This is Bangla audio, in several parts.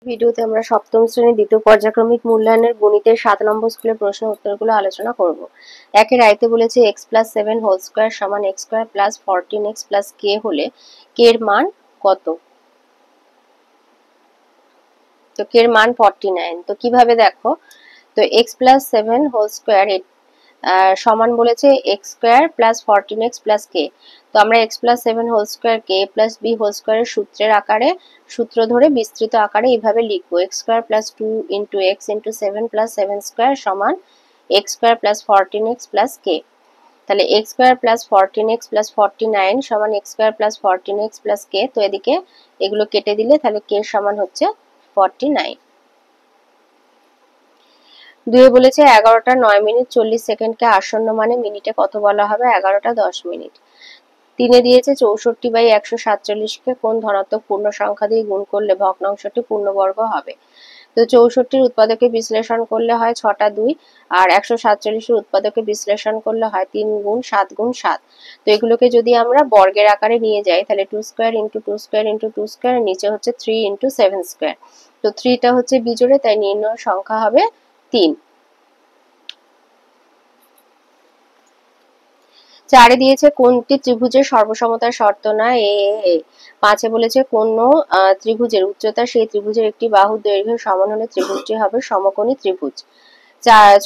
ভিডিওতে আমরা সপ্তম শ্রেণীর দ্বিতীয় পর্যায়ক্রমিক মূল্যায়নের গণিতের 7 নম্বর স্কুলের প্রশ্ন উত্তরগুলো আলোচনা করব। একের আইতে বলেছে x+7 হোল স্কয়ার সমান x square plus 14x plus k হলে k এর মান কত? তো k এর মান 49। তো কিভাবে দেখো, তো x+7 হোল স্কয়ার সমান বলেছে x square plus 14x plus k। তো আমরা x+7 whole square k plus b whole স্কয়ারের সূত্রের আকারে সূত্র ধরে বিস্তৃত আকারে এইভাবে লিখবো x square plus 2 into x into 7 plus 7 square সমান x square plus 14x plus k। তাহলে x square plus 14x plus 49 সমান x square plus 14x plus k। তো এদিকে এগুলো কেটে দিলে তাহলে k সমান হচ্ছে 49। দুয়ে বলেছে 11টা 9 মিনিট 40 সেকেন্ডকে আসন্ন মানে মিনিটে কত বলা হবে? 11টা 10 মিনিট। তিনে দিয়েছে 64/147কে কোন ধনাত্মক পূর্ণ সংখ্যা দিয়ে গুণ করলে ভগ্নাংশটি পূর্ণবর্গ হবে? তো 64 উৎপাদকে বিশ্লেষণ করলে হয় 6টা 2, আর 147 উৎপাদকে বিশ্লেষণ করলে হয় 3 গুণ 7 গুণ 7। তো এগুলোকে যদি আমরা বর্গের আকারে নিয়ে যাই তাহলে 2 square into 2 square into 2 square, নিচে হচ্ছে 3 ইন্টু 7 স্কয়ার। তো 3টা হচ্ছে বিজোড়ে, তাই নির্ণয় সংখ্যা হবে 3। 4 দিয়েছে কোনটি ত্রিভুজের সর্বসমতার শর্ত না? এ। 5 বলেছে কোন ত্রিভুজের উচ্চতা সেই ত্রিভুজের একটি বাহুর দৈর্ঘ্য সমান হলে ত্রিভুজটি হবে সমকোণী ত্রিভুজ।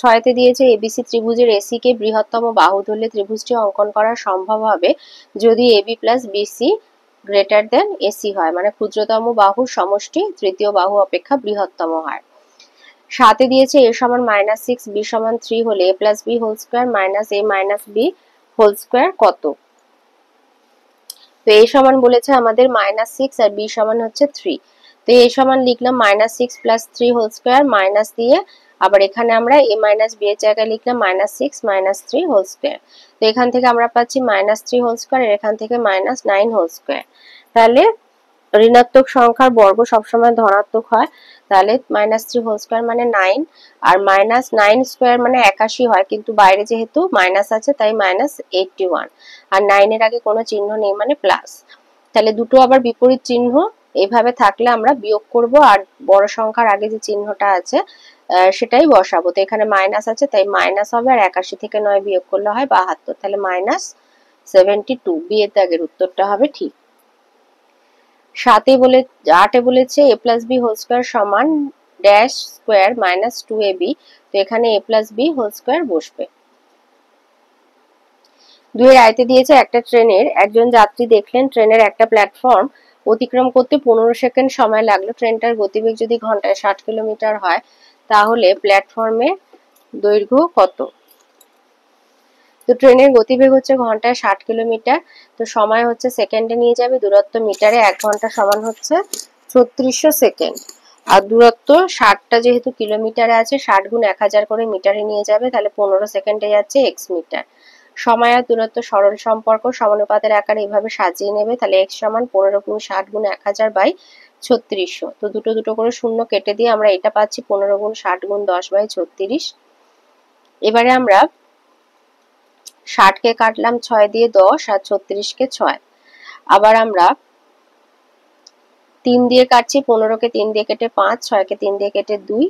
6 দিয়েছে এবিসি ত্রিভুজের এসি কে বৃহত্তম বাহু ধরলে ত্রিভুজটি অঙ্কন করা সম্ভব হবে যদি AB plus BC greater than AC হয়, মানে ক্ষুদ্রতম বাহুর সমষ্টি তৃতীয় বাহু অপেক্ষা বৃহত্তম হয়। 7 দিয়েছে a সমান -6 b সমান 3 হলে a plus b whole square minus a minus b whole square কত? তো a সমান বলেছে আমাদের -6 আর b সমান হচ্ছে 3। তো a সমান লিখলাম -6 প্লাস 3 হোল স্কয়ার মাইনাস দিয়ে আবার এখানে আমরা a মাইনাস b এর জায়গায় লিখলাম -6 মাইনাস 3 হোল স্কয়ার। তো এখান থেকে আমরা পাচ্ছি -3 হোল স্কয়ার, আর এখান থেকে -9 হোল স্কয়ার। তাহলে ঋণাত্মক সংখ্যার বর্গ সবসময় ধনাত্মক হয়, তাহলে -3 হোল স্কয়ার মানে 9, আর -9 স্কয়ার মানে 81 হয়, কিন্তু বাইরে যেহেতু মাইনাস আছে তাই -81, আর 9 এর আগে কোনো চিহ্ন নেই মানে প্লাস। তাহলে দুটো আবার বিপরীত চিহ্ন এইভাবে থাকলে আমরা বিয়োগ করব, আর বড় সংখ্যার আগে যে চিহ্নটা আছে সেটাই বসাবো। তো এখানে মাইনাস আছে তাই মাইনাস হবে, আর 81 থেকে 9 বিয়োগ করলে হয় 72, তাহলে -72। বি এর দাগের উত্তরটা হবে ঠিক। 8 বলেছে a plus b whole square সমান ড্যাশ স্কয়ার মাইনাস 2ab। তো এখানে a plus b whole square বসবে। 2 এর আয়তে দিয়েছে একটা ট্রেনের একজন যাত্রী দেখলেন ট্রেনের একটা প্ল্যাটফর্ম অতিক্রম করতে 15 সেকেন্ড সময় লাগলো। ট্রেনটার গতিবেগ যদি ঘন্টায় 60 কিলোমিটার হয় তাহলে প্ল্যাটফর্মের দৈর্ঘ্য কত? তো ট্রেনের গতিবেগ হচ্ছে ঘন্টায় 60 কিলোমিটার, তো সময় হচ্ছে সেকেন্ডে নিয়ে যাবে, দূরত্ব মিটারে 1 ঘন্টা সমান হচ্ছে 3600 সেকেন্ড, আর দূরত্ব 60টা যেহেতু কিলোমিটারে আছে 60 গুণ 1000 করে মিটারে নিয়ে যাবে, তাহলে 15 সেকেন্ডে যাচ্ছে x মিটার। সময় আর দূরত্ব সরল সম্পর্ক সমানুপাতের আকারে এইভাবে সাজিয়ে নেবে, তাহলে x সমান 15 গুণ 60 গুণ 1000 বাই 3600। তো দুটো দুটো করে শূন্য কেটে দিয়ে আমরা এটা পাচ্ছি 15 গুণ 60 গুণ 10 বাই 36। এবারে আমরা 60 কে কাটলাম 6 দিয়ে 10, আর 36 কে 6। আবার আমরা 3 দিয়ে কাটছি, 15 কে 3 দিয়ে কেটে 5, 6 কে 3 দিয়ে কেটে 2,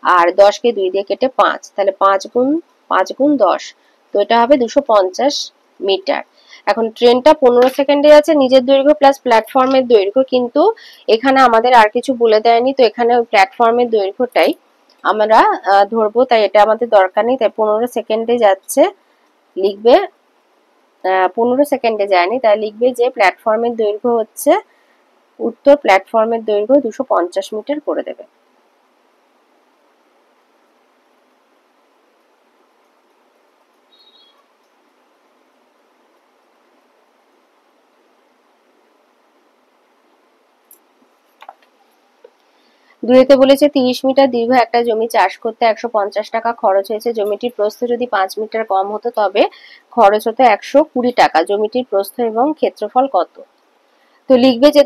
আর 10 কে 2 দিয়ে কেটে 5, তাহলে 5 গুণ 10। তো এটা হবে 250 মিটার। এখন ট্রেনটা 15 সেকেন্ডে যাচ্ছে, নিজের দৈর্ঘ্য প্লাস প্ল্যাটফর্মের দৈর্ঘ্য, কিন্তু এখানে আমাদের আর কিছু বলে দেয়নি, তো এখানে ওই প্ল্যাটফর্মের দৈর্ঘ্যটাই আমরা ধরবো, তাই এটা আমাদের দরকার নেই। তাই 15 সেকেন্ডে যাচ্ছে লিখবে, 15 সেকেন্ডে যায়নি, তাই লিখবে যে প্ল্যাটফর্মের দৈর্ঘ্য হচ্ছে উত্তর প্ল্যাটফর্মের দৈর্ঘ্য 250 মিটার করে দেবে। দুইতে বলেছে 30 মিটার দীর্ঘ একটা জমি চাষ করতে 150 টাকা খরচ হয়েছে। জমিটির প্রস্থ যদি 5 মিটার কম হতো তবে খরচ হতো 120 টাকা। জমিটির প্রস্থ এবং ক্ষেত্রফল কত? তো লিখবে যে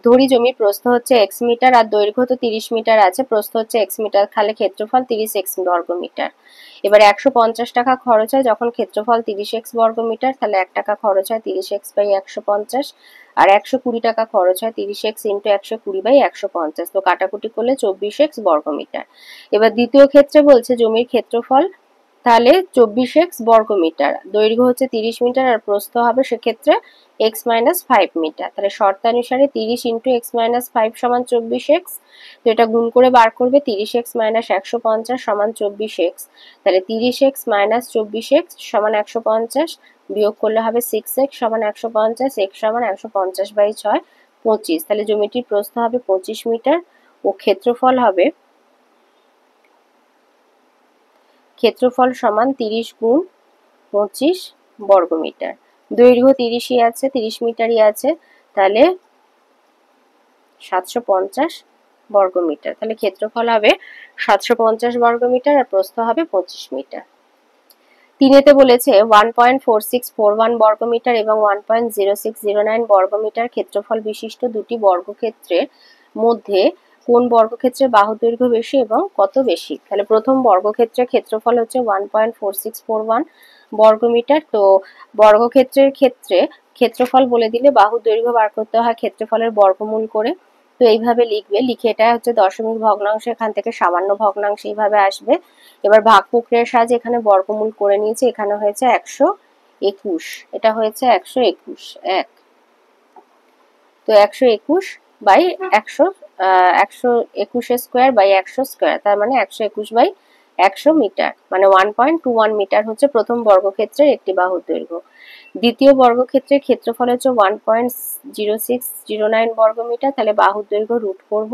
ধরি জমির প্রস্থ হচ্ছে x মিটার আর দৈর্ঘ্য তো 30 মিটার আছে, প্রস্থ হচ্ছে x মিটার, খালে ক্ষেত্রফল 30x বর্গ মিটার। এবারে 150 টাকা খরচ হয় যখন ক্ষেত্রফল 30x বর্গ মিটার, তাহলে 1 টাকা খরচ হয় 30x বাই 150, আর 120 টাকা খরচ হয়, 30x ইন্টু 120/150, তো কাটাকুটি করলে 24x বর্গমিটার। এবার দ্বিতীয় ক্ষেত্রে বলছে জমির ক্ষেত্রফল, তাহলে 24x বর্গমিটার, দৈর্ঘ্য হচ্ছে 30 মিটার আর প্রস্থ হবে সেক্ষেত্রে x - 5 মিটার। তাহলে শর্তানুসারে 30 ইন্টু x - 5 সমান 24x, তো এটা গুণ করে বার করবে 30x - 150 সমান 24x, তাহলে 30x - 24x সমান 150, বিয়োগ করলে হবে 6x সমান 150, x সমান 150/6, 25, তাহলে জমিটির প্রস্থ হবে 25 মিটার ও ক্ষেত্রফল সমান 30 গুণ 25 বর্গমিটার। দৈর্ঘ্য 30ই আছে, 30 মিটারই আছে, তাহলে 750 বর্গমিটার। তাহলে ক্ষেত্রফল হবে 750 বর্গমিটার আর প্রস্থ হবে 25 মিটার। তিনেতে বলেছে 1.4641 বর্গমিটার এবং 1.0609 বর্গমিটার ক্ষেত্রফল বিশিষ্ট দুটি বর্গক্ষেত্রের মধ্যে কোন বর্গক্ষেত্রের বাহু দৈর্ঘ্য বেশি এবং কত বেশি। তাহলে প্রথম বর্গক্ষেত্রের ক্ষেত্রফল হচ্ছে 1.4641 বর্গমিটার, তো বর্গক্ষেত্রের ক্ষেত্রে ক্ষেত্রফল বলে দিলে বাহু দৈর্ঘ্য বার করতে হয় ক্ষেত্রফলের বর্গমূল করে, তো এইভাবে লিখবে, লিখে এটা হচ্ছে দশমিক ভগ্নাংশ, এখান থেকে সামান্য ভগ্নাংশ এইভাবে আসবে। এবার ভাগ প্রক্রিয়ার সাহায্যে এখানে বর্গমূল করে নিয়েছি, এখানে হয়েছে 121, এটা হয়েছে 121 1, তো 121/100 স্কোয়ার বাই 100 স্কোয়ার, তার মানে 121/100 মিটার, মানে 1.21 মিটার হচ্ছে প্রথম বর্গক্ষেত্রের একটি বাহুর দৈর্ঘ্য। দ্বিতীয় বর্গক্ষেত্রের ক্ষেত্রফল হচ্ছে 1.0609 বর্গমিটার, তাহলে বাহুর দৈর্ঘ্য রুট করব,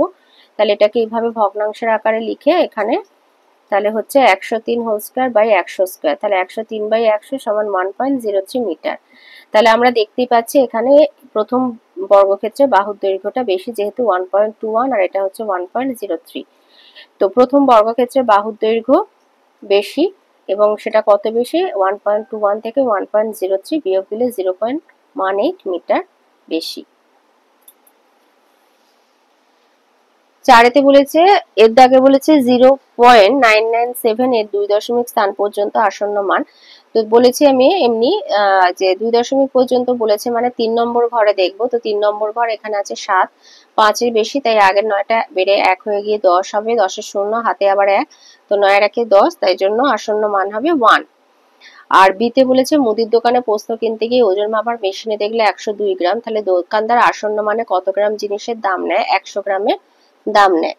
তাহলে এটাকে এইভাবে ভগ্নাংশের আকারে লিখে এখানে তাহলে হচ্ছে 103 হোল স্কোয়ার বাই 100 স্কোয়ার, তাহলে 103/100 সমান 1.03 মিটার। তাহলে আমরা দেখতেই পাচ্ছি এখানে প্রথম বর্গক্ষেত্রে বাহুর দৈর্ঘ্যটা বেশি, যেহেতু 1.21 আর এটা হচ্ছে 1.03, তো প্রথম বর্গক্ষেত্রে বাহুর দৈর্ঘ্য বেশি এবং সেটা কত বেশি, 1.21 থেকে 1.03 বিয়োগ দিলে 0.18 মিটার বেশি। চারেতে বলেছে এর দাগে বলেছে 0.997 এর 2 দশমিক স্থান পর্যন্ত আসন্ন মান, তো বলেছি আমি এমনি যে 2 দশমিক পর্যন্ত বলেছে মানে 3 নম্বর ঘরে দেখবো, তো 3 নম্বর ঘর এখানে আছে 7, 5 এর বেশি, তাই আগের 9টা বেড়ে 1 হয়ে গিয়ে 10 হবে, 10-এর 0 হাতে আবার 1, তো 9 এর 1-এ 10, তাই জন্য আসন্ন মান হবে 1। আর বিতে বলেছে মুদির দোকানে পোস্ত কিনতে গিয়ে ওজন মাপার মেশিনে দেখলে 102 গ্রাম, তাহলে দোকানদার আসন্ন মানে কত গ্রাম জিনিসের দাম নেয়, 100 গ্রামের দাম নেয়।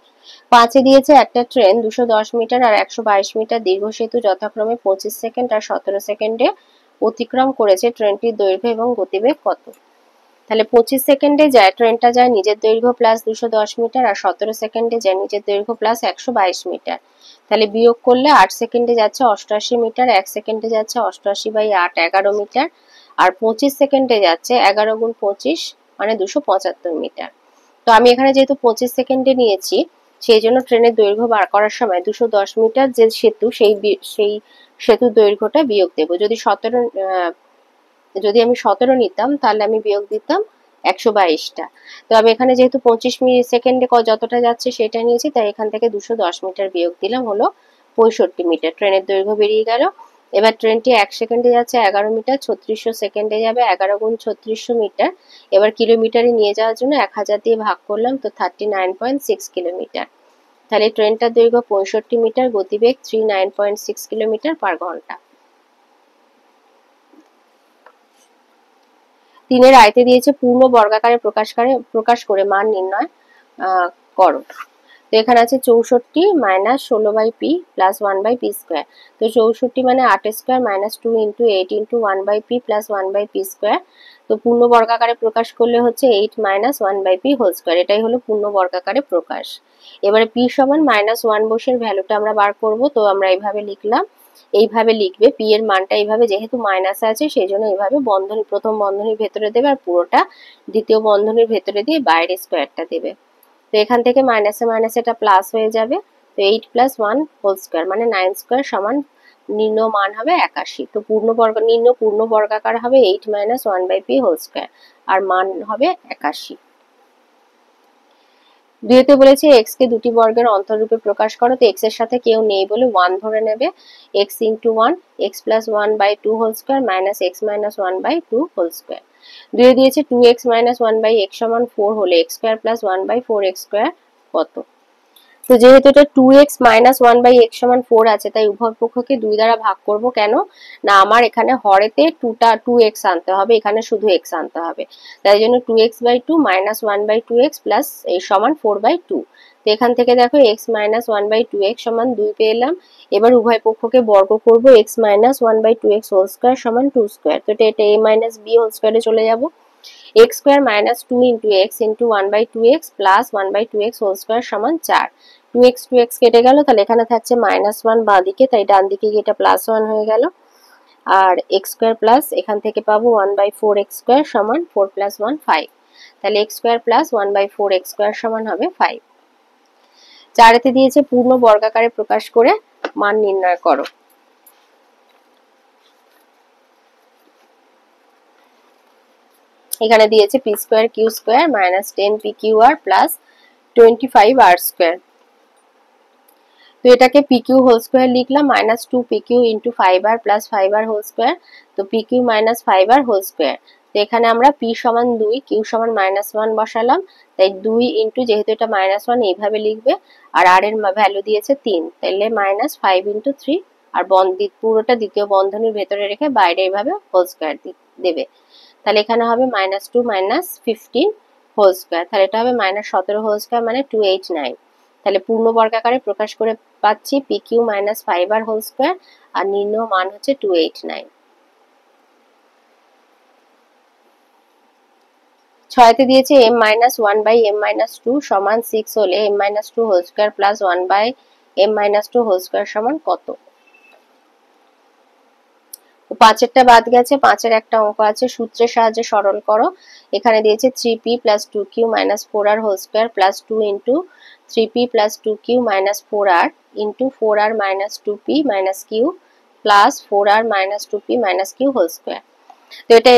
5-এ দিয়েছে একটা ট্রেন 210 মিটার আর 122 মিটার দীর্ঘ সেতু যথাক্রমে 25 সেকেন্ড আর 17 সেকেন্ডে অতিক্রম করেছে, ট্রেনটির দৈর্ঘ্য এবং গতিবেগ কত। তাহলে 25 সেকেন্ডে যায় ট্রেনটা, যায় নিজের দৈর্ঘ্য প্লাস 210 মিটার, আর 17 সেকেন্ডে যায় নিজের দৈর্ঘ্য প্লাস 122 মিটার, তাহলে বিয়োগ করলে 8 সেকেন্ডে যাচ্ছে 88 মিটার, 1 সেকেন্ডে যাচ্ছে 88/8 11 মিটার, আর 25 সেকেন্ডে যাচ্ছে 11 গুণ 25 মানে 275 মিটার। তো আমি এখানে যেহেতু 25 সেকেন্ডে নিয়েছি সেই জন্য ট্রেনের দৈর্ঘ্য বার করার সময় 210 মিটার যে সেতু সেই সেতুর দৈর্ঘ্যটা বিয়োগ দেব। যদি আমি 17 নিতাম তাহলে আমি বিয়োগ দিতাম 122টা, তো আমি এখানে যেহেতু 25 সেকেন্ডে যতটা যাচ্ছে সেটা নিয়েছি, তাই এখান থেকে 210 মিটার বিয়োগ দিলাম, হলো 65 মিটার, ট্রেনের দৈর্ঘ্য বেরিয়ে গেল। এবার ট্রেনটি 1 সেকেন্ডে যাচ্ছে 11 মিটার, 3600 সেকেন্ডে যাবে 11 গুণ 3600 মিটার, এবার কিলোমিটারে নিয়ে যাওয়ার জন্য 1000 দিয়ে ভাগ করলাম, তো 39.6 কিলোমিটার, তাহলে ট্রেনটার দৈর্ঘ্য 65 মিটার, গতিবেগ 39.6 কিলোমিটার পার ঘন্টা। 3-এর আয়তে দিয়েছে পূর্ণ বর্গাকারে প্রকাশ করে মান নির্ণয় করো, তো এখানে আছে 64 - 16/p প্লাস 1/p স্কোয়ার, তো 64 মানে 8 square minus 2 into 8 into 1/p plus 1/p square, তো পূর্ণ বর্গাকারে প্রকাশ করলে হচ্ছে 8 - 1/p হোল স্কোয়ার, এটাই হলো পূর্ণ বর্গাকারে প্রকাশ। এবারে p সমান -1 বসে ভ্যালুটা আমরা বার করব, তো আমরা এইভাবে লিখলাম, এইভাবে লিখবে p এর মানটা এইভাবে, যেহেতু মাইনাস আছে সেই জন্য এইভাবে বন্ধনী প্রথম বন্ধনীর ভেতরে দেবে আর পুরোটা দ্বিতীয় বন্ধনীর ভেতরে দিয়ে বাইরে স্কোয়ারটা দেবে, তো এখান থেকে মাইনাসে মাইনাসে এটা প্লাস হয়ে যাবে, তো 8 + 1 হোল স্কোয়ার মানে 9 স্কোয়ার সমান নির্ণয় মান হবে 81, তো নির্ণয় পূর্ণ বর্গাকার হবে 8 - 1/p হোল স্কোয়ার আর মান হবে 81। দুইতে বলেছে x কে দুটি বর্গের অন্তররূপে প্রকাশ করো, তো x এর সাথে কেউ নেই বলে 1 ধরে নেবে, x * 1 x + 1/2 whole square minus x - 1/2 whole square, 2 দিয়েছে 2x - 1/x = 4 হলে x square plus 1/4x square কত। তো যেহেতু এটা 2x - 1/x = 4 আছে, তাই উভয় পক্ষকে 2 দ্বারা ভাগ করব। কেন না, আমার এখানে হরেতে 2x আনতে হবে, এখানে শুধু x আনতে হবে। তাই জন্য 2x/2 - 1/2x প্লাস এই সমান 4/2। তো এখান থেকে দেখো x - 1/2x সমান 2 পেলাম। এবার উভয় পক্ষকে বর্গ করব, x - 1/2x হোল স্কয়ার সমান 2 স্কয়ার। তো এটা a - b হোল স্কয়ারে চলে যাব। x square minus 2 into x into 1/2x plus 1/2x whole square সমান 4। 2x কেটে গেল, তাহলে এখানে থাকছে -1 বাঁ দিকে, তাই ডান দিকে গিয়ে এটা +1 হয়ে গেল। আর x স্কয়ার প্লাস এখান থেকে পাবো 1/4x স্কয়ার সমান 4 + 1 5। তাহলে x square plus 1/4x square সমান হবে 5। 4 দিয়েছে পূর্ণ বর্গাকারে প্রকাশ করে মান নির্ণয় করো। এখানে দিয়েছে p square q square minus 10pqr plus 25r square. তো এটাকে pq হোল স্কয়ার লিখলাম, minus 2pq into 5r plus 5r whole square. তো pq minus 5r whole square. তো এখানে আমরা p সমান 2, q সমান -1 বসালাম, তাই 2 ইন্টু, যেহেতু এটা -1 এইভাবে লিখবে, আর r এর ভ্যালু দিয়েছে 3, তাহলে -5 ইন্টু 3, আর পুরোটা দ্বিতীয় বন্ধনীর ভেতরে রেখে বাইরে এইভাবে হোল স্কয়ার দেবে। তাহলে এখানে হবে -2 - 15 হোল স্কয়ার। তাহলে এটা হবে -17 হোল স্কয়ার মানে 289। তাহলে পূর্ণ বর্গাকারে প্রকাশ করে পাচ্ছি pq - 5r হোল স্কয়ার, আর নির্ণয় মান হচ্ছে 289। 6 দিয়েছে m - 1/m - 2 সমান 6 হলে m - 2 whole square plus 1/m - 2 whole square সমান কত। 5 বাদ গেছে, 5 একটা অঙ্ক আছে, সূত্রের সাহায্যে সরল করো। এখানে দিয়েছে 3p + 2q - 4r whole square plus 2 into 3p + 2q - 4r into 4r - 2p - q plus 4r - 2p - q whole square. তো এটা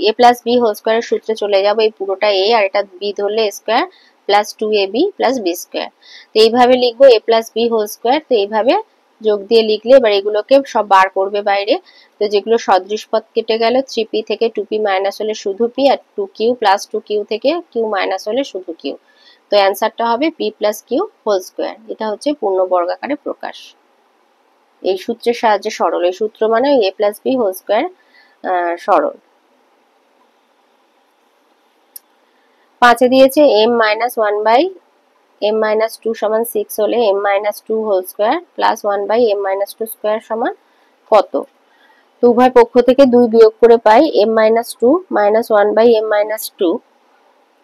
a plus b হোল স্কয়ারের সূত্রে চলে যাব। এই পুরোটা a আর এটা b ধরলে a square plus 2ab plus b square. তো এইভাবে লিখবো a plus b whole square. তো এইভাবে যোগ দিয়ে লিখলে এবার এগুলোকে সব বার করবে বাইরে। তো যেগুলো সদৃশ পদ কেটে গেল, 3p থেকে 2p মাইনাস হলে শুধু p, আর 2q প্লাস 2q থেকে q মাইনাস হলে শুধু q। তো অ্যান্সারটা হবে p plus q whole square. এটা হচ্ছে পূর্ণ বর্গাকারে প্রকাশ এই সূত্রের সাহায্যে সরল। এই সূত্র মানে a plus b whole square সরল। 5 দিয়েছে m - 1/m - 2 সমান 6 হলে m - 2 whole square plus 1/m - 2 square সমান কত। তো উভয় পক্ষ থেকে 2 বিয়োগ করে পাই m - 2 - 1/m - 2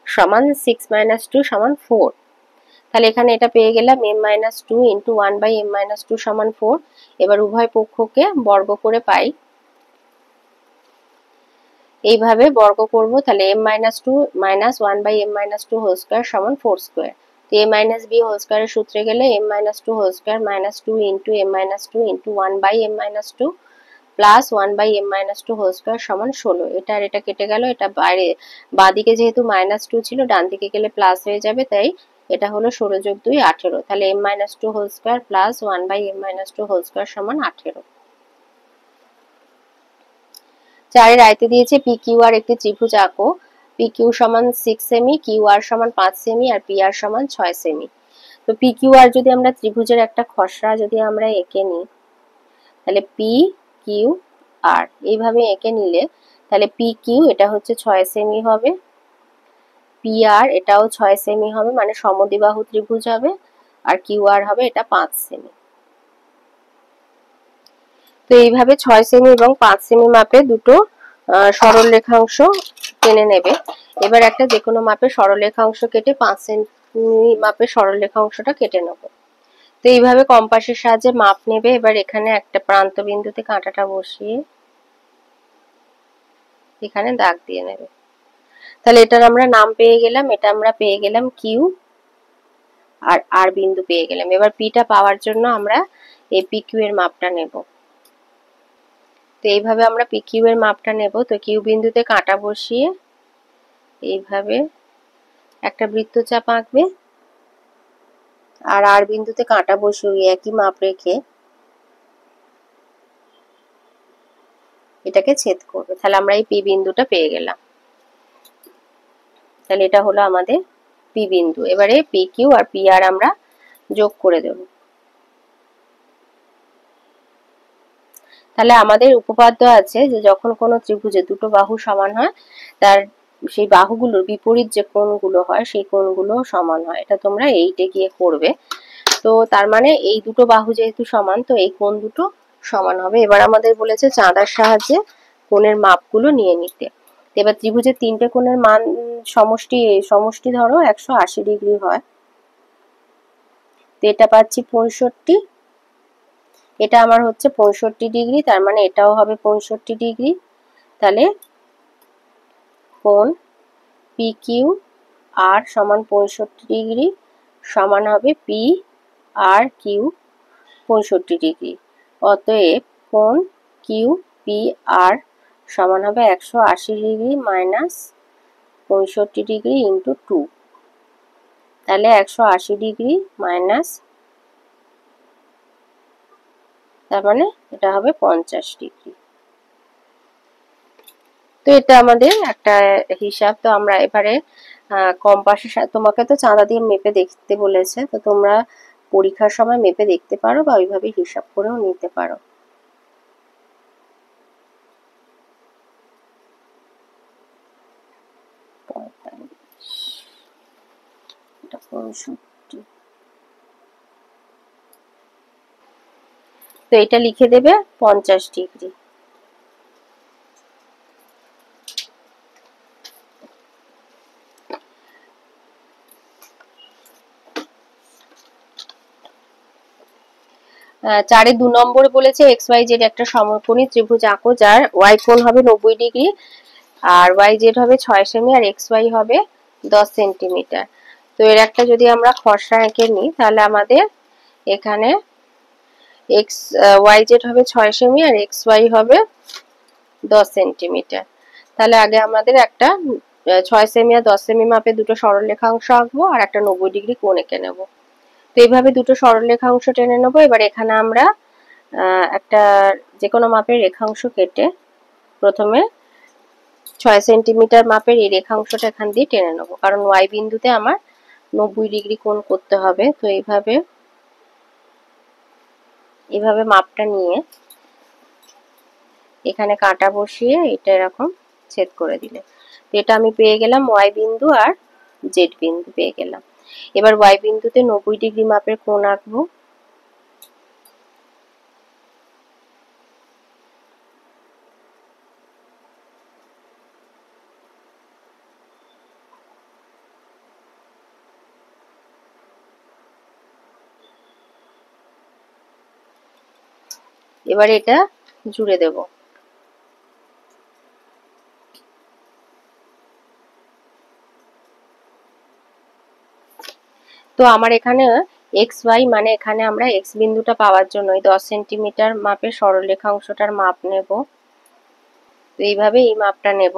সমান 6 - 2 সমান 4। তাহলে এখানে এটা পেয়ে গেলাম m - 2 ইন্টু 1/m - 2 সমান 4। এবার উভয় পক্ষকে বর্গ করে পাই, এইভাবে বর্গ করব। তাহলে m - 2 - 1/m - 2 হোল স্কয়ার সমান 4 স্কয়ার। তো a - b হোল স্কয়ারের সূত্রে গেলে m - 2 whole square minus 2 into m - 2 into 1/m - 2 plus 1/m - 2 whole square সমান 16। এটা আর এটা কেটে গেল, এটা বাইরে বাঁদিকে যেহেতু -2 ছিল, ডান দিকে গেলে প্লাস হয়ে যাবে, তাই এটা হলো 16 যোগ 2 18। তাহলে m - 2 whole square plus 1/m - 2 whole square সমান 18। 4 আয়তে দিয়েছে PQR একটি ত্রিভুজ আঁকো। PQ সমান 6 সেমি, QR সমান 5 সেমি, আর PR সমান 6 সেমি। তো PQR যদি আমরা ত্রিভুজের একটা খসড়া যদি আমরা এঁকে নিই, তাহলে PQR এইভাবে এঁকে নিলে, তাহলে PQ এটা হচ্ছে 6 সেমি হবে, PR এটাও 6 সেমি হবে, মানে সমদ্বিবাহু ত্রিভুজ হবে, আর QR হবে এটা 5 সেমি। তো এইভাবে 6 সেমি এবং 5 সেমি মাপে দুটো সরল রেখাংশ টেনে নেবে। এবার একটা যে কোনো মাপে সরল রেখাংশ কেটে 5 সেমি মাপে সরল রেখাংশটা কেটে নেব। তো এইভাবে কম্পাসের সাহায্যে মাপ নেবে। এবার এখানে একটা প্রান্ত বিন্দুতে কাঁটাটা বসিয়ে এখানে দাগ দিয়ে নেবে। তাহলে এটার আমরা নাম পেয়ে গেলাম, এটা আমরা পেয়ে গেলাম কিউ, আর আর বিন্দু পেয়ে গেলাম। এবার পিটা পাওয়ার জন্য আমরা এই পিকিউ এর মাপটা নেব। তো এইভাবে আমরা পিকিউ এর মাপটা নেব। তো কিউ বিন্দুতে কাঁটা বসিয়ে এইভাবে একটা বৃত্তচাপ আঁকবে, আর আর বিন্দুতে কাঁটা বসিয়ে একই মাপ রেখে এটাকে ছেদ করবে। তাহলে আমরা এই পি বিন্দুটা পেয়ে গেলাম। তাহলে এটা হলো আমাদের পি বিন্দু। এবারে P Q R P R আমরা যোগ করে দেব। তাহলে আমাদের উপপাদ্য আছে যে যখন কোনো ত্রিভুজে দুটো বাহু সমান হয় তার সেই বাহুগুলোর বিপরীত যে কোণগুলো হয় সেই কোণগুলো সমান হয়। এটা তোমরা এইটে গিয়ে করবে। তো তার মানে এই দুটো বাহু যেহেতু সমান, তো এই কোণ দুটো সমান হবে। এবার আমাদের বলেছে চাঁদার সাহায্যে কোণের মাপগুলো নিয়ে নিতে। এবার ত্রিভুজের তিনটে কোণের মান সমষ্টি ধরো 180 ডিগ্রি হয়। তো এটা পাচ্ছি 65, এটা আমার হচ্ছে 65 ডিগ্রি, তার মানে এটাও হবে 65 ডিগ্রি। তাহলে কোণ পি কিউ আর সমান 65 ডিগ্রি সমান হবে পি আর কিউ 65 ডিগ্রি। অতএব কোণ কিউ পি আর সমান হবে 180 ডিগ্রি মাইনাস 65 ডিগ্রি ইন্টু 2। তাহলে 180 ডিগ্রি মাইনাস, তার মানে এটা হবে 50 ডিগ্রি। তো এটা আমাদের একটা হিসাব। তো আমরা এবারে কম্পাসের সাথে, তোমাকে তো চাঁদা দিয়ে মেপে দেখতে বলেছে, তো তোমরা পরীক্ষার সময় মেপে দেখতে পারো বা ওইভাবে হিসাব করেও নিতে পারো। তো এটা লিখে দেবে 50 ডিগ্রি। চারে 2 নম্বর বলেছে এক্স ওয়াই জেড একটা সমকোণী ত্রিভুজ আঁকো যার ওয়াই কোণ হবে 90 ডিগ্রি আর ওয়াই জেড হবে 6 সেমি আর এক্স ওয়াই হবে 10 সেন্টিমিটার। তো এর একটা যদি আমরা খসড়া এঁকে নিই তাহলে আমাদের এখানে এক্স ওয়াই জেড হবে 6 সেমি আর এক্স ওয়াই হবে 10 সেন্টিমিটার। তাহলে আগে আমাদের একটা 6 সেমি আর 10 সেমি মাপে দুটো সরলরেখাংশ আঁকবো আর একটা 90 ডিগ্রি কোণ এঁকে নেব। তো এইভাবে দুটো সরলরেখাংশ টেনে নেবো। এবার এখানে আমরা একটা যে কোনো মাপের রেখাংশ কেটে প্রথমে 6 সেন্টিমিটার মাপের এই রেখাংশটা এখান দিয়ে টেনে নেবো, কারণ ওয়াই বিন্দুতে আমার 90 ডিগ্রি কোণ করতে হবে। তো এইভাবে মাপটা নিয়ে এখানে কাঁটা বসিয়ে এটা এরকম ছেদ করে দিলে এটা আমি পেয়ে গেলাম ওয়াই বিন্দু আর জেড বিন্দু পেয়ে গেলাম। এবার ওয়াই বিন্দুতে 90 ডিগ্রি মাপের কোণ আঁকবো। এবার এটা জুড়ে দেব। তো আমার এখানে এক্স ওয়াই মানে এখানে আমরা এক্স বিন্দুটা পাওয়ার জন্য 10 সেন্টিমিটার মাপের সরলরেখাংশটার মাপ নেব। তো এইভাবে এই মাপটা নেব,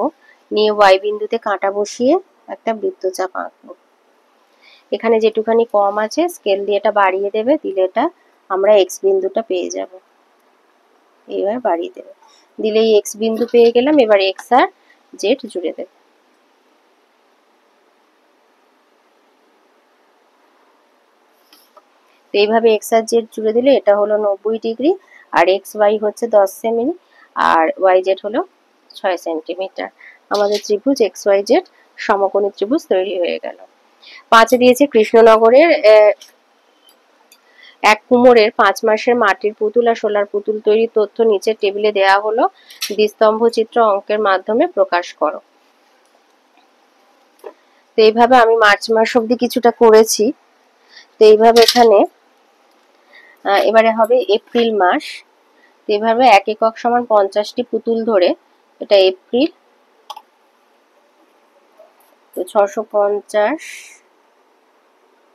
নিয়ে ওয়াই বিন্দুতে কাঁটা বসিয়ে একটা বৃত্তচাপ আঁকবো। এখানে যেটুখানি কম আছে স্কেল দিয়ে এটা বাড়িয়ে দেবে, দিলে এটা আমরা এক্স বিন্দুটা পেয়ে যাব। এইবার বাড়িয়ে দেবে, দিলেই এক্স বিন্দু পেয়ে গেলাম। এবার এক্স আর জেড জুড়ে দেবে। তো এইভাবে এক্স আর জেড জুড়ে দিলে এটা হলো 90 ডিগ্রি আর এক্স ওয়াই হচ্ছে 10 সেমি আর ওয়াই জেড হলো 6 সেন্টিমিটার। আমাদের ত্রিভুজ এক্স ওয়াই জেড সমকোণী ত্রিভুজ তৈরি হয়ে গেল। 5 দিয়েছে কৃষ্ণনগরের এক কুমোরের 5 মাসের মাটির পুতুল আর সোলার পুতুল তৈরির তথ্য নিচের টেবিলে দেওয়া হলো, দ্বিস্তম্ভ চিত্র অঙ্কের মাধ্যমে প্রকাশ করো। তো এইভাবে আমি মার্চ মাস অবধি কিছুটা করেছি। তো এইভাবে এখানে এবারে হবে এপ্রিল মাস। তো এইভাবে 1 একক সমান 50টি পুতুল ধরে এটা এপ্রিল, তো 650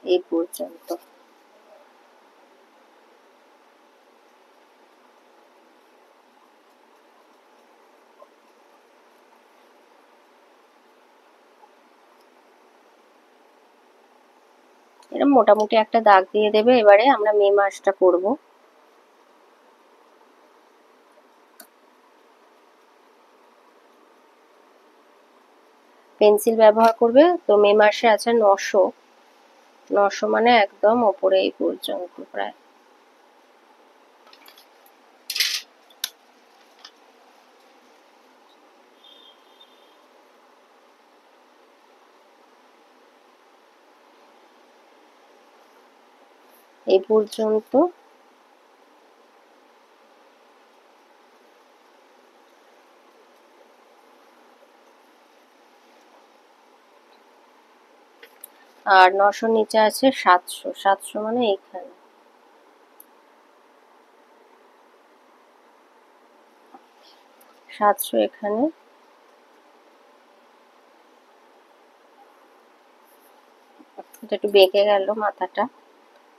এই পর্যন্ত। এরকম মোটামুটি একটা দাগ দিয়ে দেবে। এবারে আমরা মে মাসটা করব। পেন্সিল ব্যবহার করবে। তো মে মাসে আছে 900, 900 মানে একদম ওপরে এই পর্যন্ত প্রায়। এই পর্যন্ত আর 900 নিচে আছে 700, 700 মানে এইখানে। সাতশো এখানে, এটা একটু বেঁকে গেল মাথাটা,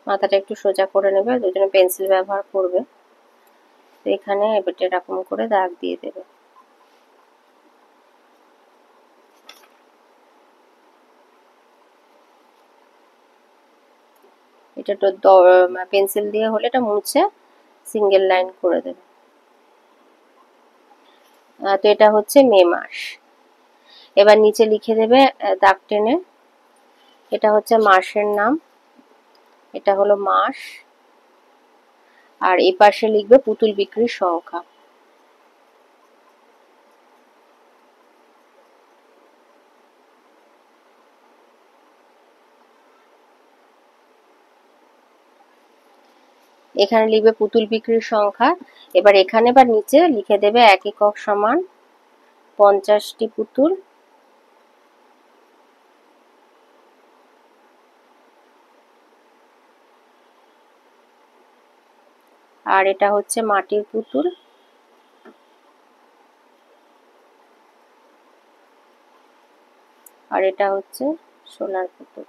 মাথাটা একটু সোজা করে নেবে, দুজনে পেন্সিল ব্যবহার করবে। তো এখানে এবারে এরকম করে দাগ দিয়ে দেবে। এটা তো পেন্সিল দিয়ে হলে এটা মুছে সিঙ্গেল লাইন করে দেবে। তো এটা হচ্ছে মে মাস। এবার নিচে লিখে দেবে দাগ টেনে, এটা হচ্ছে মাসের নাম, এটা হলো মাস, আর এই পাশে লিখবে পুতুল বিক্রির সংখ্যা। এখানে লিখবে পুতুল বিক্রির সংখ্যা। এবার এখানে বা নিচে লিখে দেবে 1 একক সমান 50টি পুতুল, আর এটা হচ্ছে মাটির পুতুল, আর এটা হচ্ছে সোনার পুতুল।